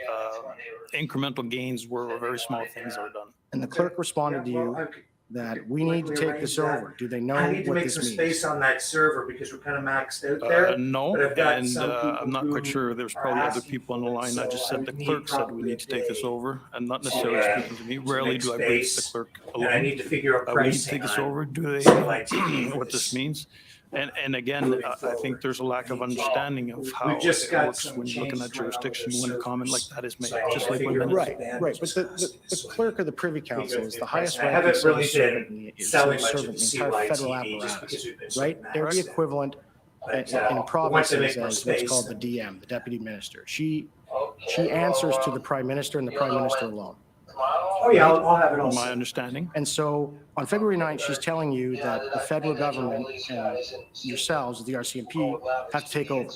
incremental gains were, or very small things that were done. And the clerk responded to you that we need to take this over. Do they know I need to what make this some means? space on that server because we're kind of maxed out there. No, but I've got and some people I'm not quite who sure. There's are probably other asking people on the for it, line. I so just I said the would need clerk said we probably need to take this a day over, and not necessarily speaking to me. Rarely make do I brief the space, clerk And I alone. need to figure out We need to pricing take this on over. Do they CYTV know for what this this. means? And again, moving I think forward. there's a lack of We've understanding of how just it got works some when you're looking at changes going on with jurisdiction, their when a comment like servers. that is made, So I need just to like when figure out minutes. Right, but the clerk of the Privy Council is the highest I ranking haven't civil really servant been in the selling much of servant the in the entire federal CYTV just apparatus, because we've been so right? They're the maxed. equivalent But, in once I make provinces more as what's space, called the DM, the Deputy Minister. She answers to the Prime Minister and the Prime Minister alone. Oh, yeah, I'll have it all My set. understanding. And so on February 9th, she's telling you that the federal government and yourselves, the RCMP, have to take over.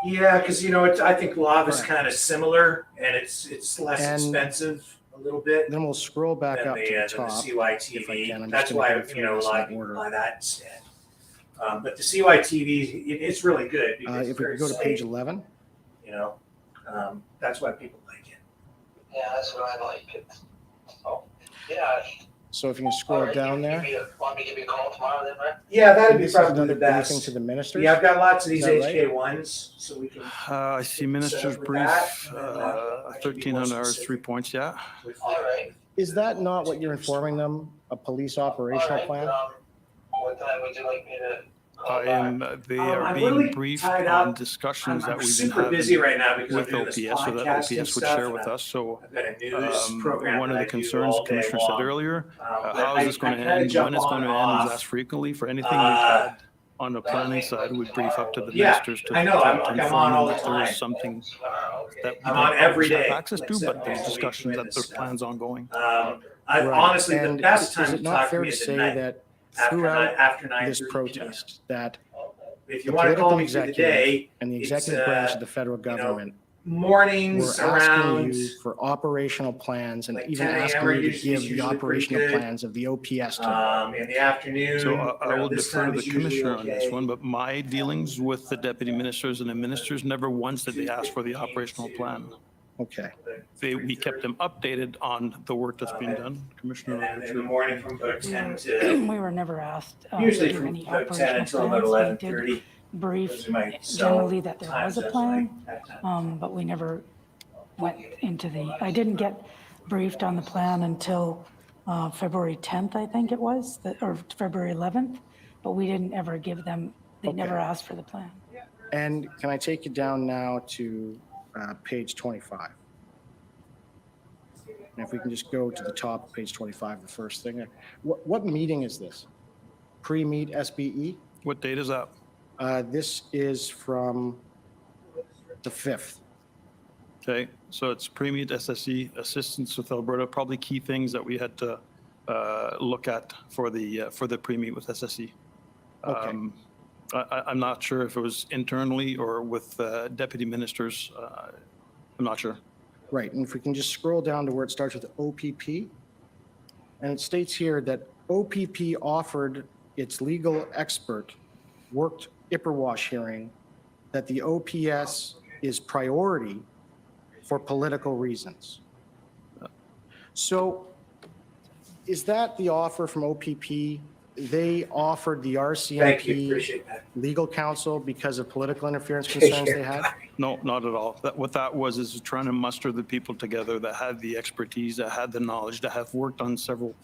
Yeah, because I think law is Correct. kind of similar, and it's less And expensive a little bit Then we'll scroll back than up to the the top. if I can. CYTV. I'm That's just why gonna go through a this lot in of people order. buy that instead. But the CYTV, it's really good because If it's we very could go to page safe, 11. That's why people like it. Yeah, that's what I like. Oh, yeah. So if you can scroll down there. Want me to give you a call tomorrow then, right? Yeah, that'd be This is probably another the briefing best. to the ministers. Yeah, I've got lots of these Is that right? HK ones, so we can. I see minister's with brief, that, and then, I can be more 1,300 hours, specific. 3 points, yeah. All right. Is that not what you're informing them? A police operational plan? What time would you like me to call I back? am, they are I'm being really briefed tied on up. discussions that I'm we've been super busy having right now because I'm with doing this OPS, so that podcasting OPS would stuff, share and with us. So I've got a news program one of that the I do concerns all the day commissioner said long. earlier, But how is this going to kinda end, jump when it's going on to and end, is off. asked frequently. For anything we've had on the planning side, we brief up to the Yeah, ministers to I know, I'm inform on all them the that there is time. something that we I'm don't on every always have day, access like to, 7 but there's days a week discussions doing that this there's stuff. plans ongoing. I Right. honestly, the And best time is to it talk not to fair me to is at say night. that After throughout after 9:30 this p.m. protest, that If the you want to political call me through the executive day, and the it's, executive branch of the federal government mornings were asking around you for operational plans and like even 10 a.m. asking are you to usually- give the usually pretty operational good. plans of the OPS to In the afternoon. So I around will this defer to time the is usually commissioner on this okay. one, but my dealings with the deputy ministers and the ministers, never once did they ask for the operational plan. Okay. We kept them updated on the work that's being done. And Commissioner, then in the morning from about 10 to, We were never asked. usually to do from any about 10 operational until about plans. We did 11:30. brief Those are my cell generally that there times, was a that's when I plan, have time. but we never went into I didn't get briefed on the plan until February 10th, I think it was, or February 11th, but we didn't ever give them, they never Okay. asked for the plan. And can I take you down now to page 25? And if we can just go to the top of page 25, the first thing there. What meeting is this? Pre-meet SBE? what date is that? This is from the 5th. Okay, so it's pre-meet SSE, assistance with Alberta, probably key things that we had to look at for the pre-meet with SSE. Okay. I'm not sure if it was internally or with deputy ministers. I'm not sure. Right, and if we can just scroll down to where it starts with OPP. And it states here that OPP offered its legal expert worked Ipperwash hearing that the OPS is priority for political reasons. So is that the offer from OPP? They offered the Thank you, RCMP appreciate that. legal counsel because of political interference concerns they had? No, not at all. What that was is trying to muster the people together that had the expertise, that had the knowledge, that have worked on several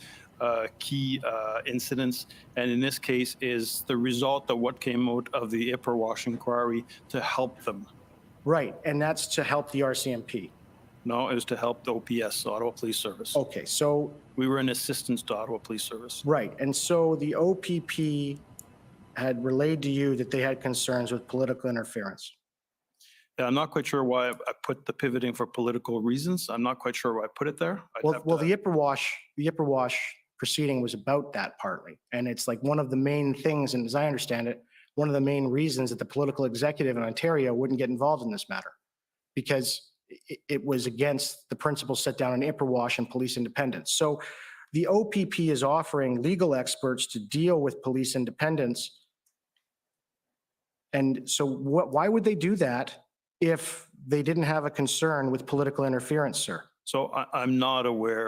key incidents. And in this case is the result of what came out of the Ipperwash inquiry to help them. Right, and that's to help the RCMP. No, it was to help the OPS, the Ottawa Police Service. Okay, so, We were in assistance to Ottawa Police Service. right, and so the OPP had relayed to you that they had concerns with political interference. Yeah, I'm not quite sure why I put the pivoting for political reasons. I'm not quite sure why I put it there. I'd have Well, to- the Ipperwash proceeding was about that partly. And it's like one of the main things, and as I understand it, one of the main reasons that the political executive in Ontario wouldn't get involved in this matter. Because it was against the principles set down in IPRWASH and police independence. So the OPP is offering legal experts to deal with police independence. And so why would they do that if they didn't have a concern with political interference, sir? So I'm not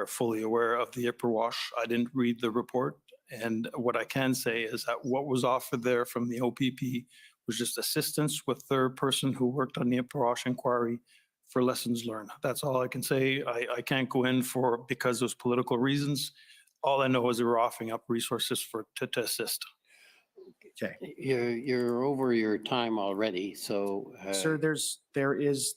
fully aware of the IPRWASH. I didn't read the report. And what I can say is that what was offered there from the OPP was just assistance with third person who worked on the IPRWASH inquiry for lessons learned. That's all I can say. I can't go in for because of political reasons. All I know is they were offering up resources to assist. Okay. You're over your time already, so. Sir, this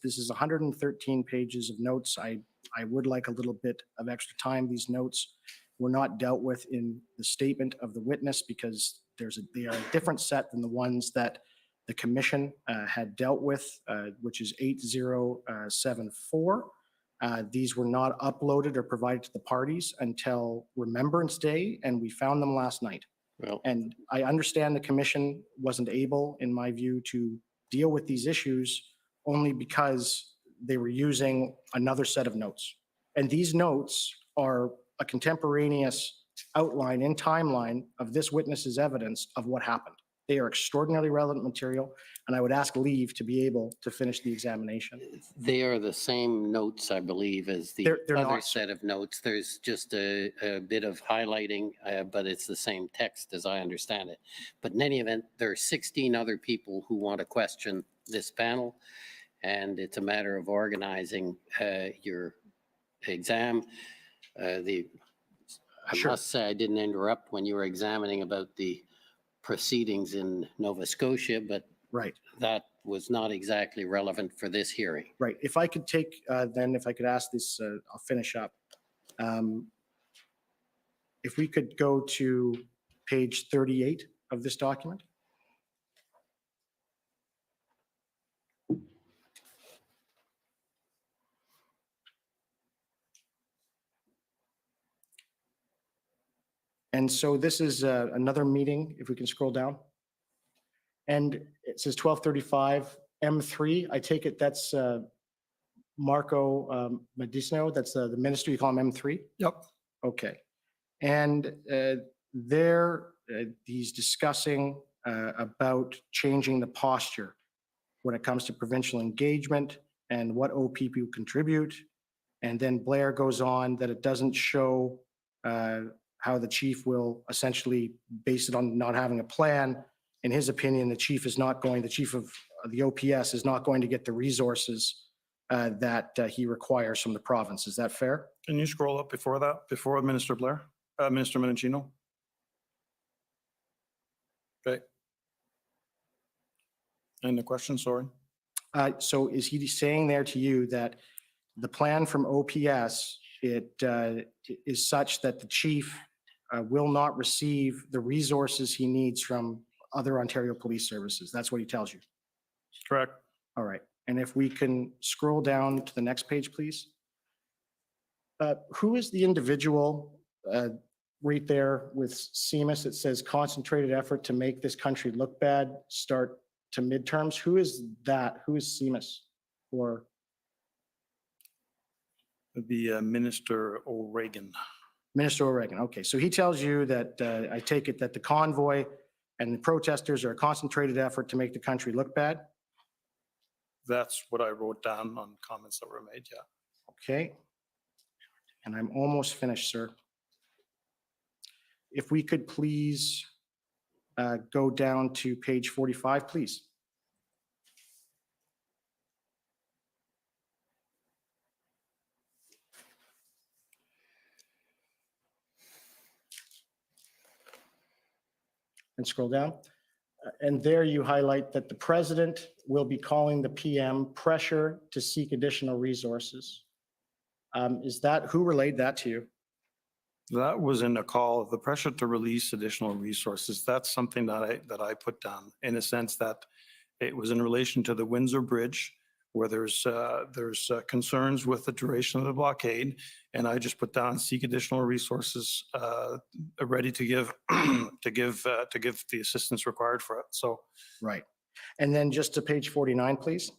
is 113 pages of notes. I would like a little bit of extra time. These notes were not dealt with in the statement of the witness because they are a different set than the ones that the commission had dealt with, which is 8074. These were not uploaded or provided to the parties until Remembrance Day, and we found them last night. Well, And I understand the commission wasn't able, in my view, to deal with these issues only because they were using another set of notes. And these notes are a contemporaneous outline and timeline of this witness's evidence of what happened. They are extraordinarily relevant material, and I would ask leave to be able to finish the examination. they are the same notes, I believe, as the They're other not, sir. set of notes. There's just a bit of highlighting, but it's the same text as I understand it. But in any event, there are 16 other people who want to question this panel, and it's a matter of organizing your exam. I Sure. must say I didn't interrupt when you were examining about the proceedings in Nova Scotia, but Right, that was not exactly relevant for this hearing. right. If I could take, if I could ask this, I'll finish up. If we could go to page 38 of this document. And so this is another meeting, if we can scroll down. And it says 1235 M3. I take it that's Marco Medicino. That's the minister. You call him M3? Yep. Okay. And there he's discussing about changing the posture when it comes to provincial engagement and what OPP will contribute. And then Blair goes on that it doesn't show how the chief will essentially base it on not having a plan. In his opinion, the chief of the OPS is not going to get the resources that he requires from the province. Is that fair? Can you scroll up before that, before Minister Blair, Minister Menachino? Okay. And the question, sorry. So is he saying there to you that the plan from OPS, it is such that the chief will not receive the resources he needs from other Ontario police services? That's what he tells you. Correct. All right. And if we can scroll down to the next page, please. Who is the individual right there with CMIS? It says concentrated effort to make this country look bad, start to midterms. Who is that? Who is CMIS? Or It'd be Minister O'Regan. Minister O'Regan. Okay. So he tells you that I take it that the convoy and the protesters are a concentrated effort to make the country look bad. That's what I wrote down on comments that were made, yeah. Okay. And I'm almost finished, sir. If we could please go down to page 45, please. And scroll down. And there you highlight that the president will be calling the PM pressure to seek additional resources. Is that, who relayed that to you? That was in the call, the pressure to release additional resources. That's something that I put down in a sense that it was in relation to the Windsor Bridge, where there's concerns with the duration of the blockade, and I just put down seek additional resources ready to give to give the assistance required for it. So right, and then just to page 49, please.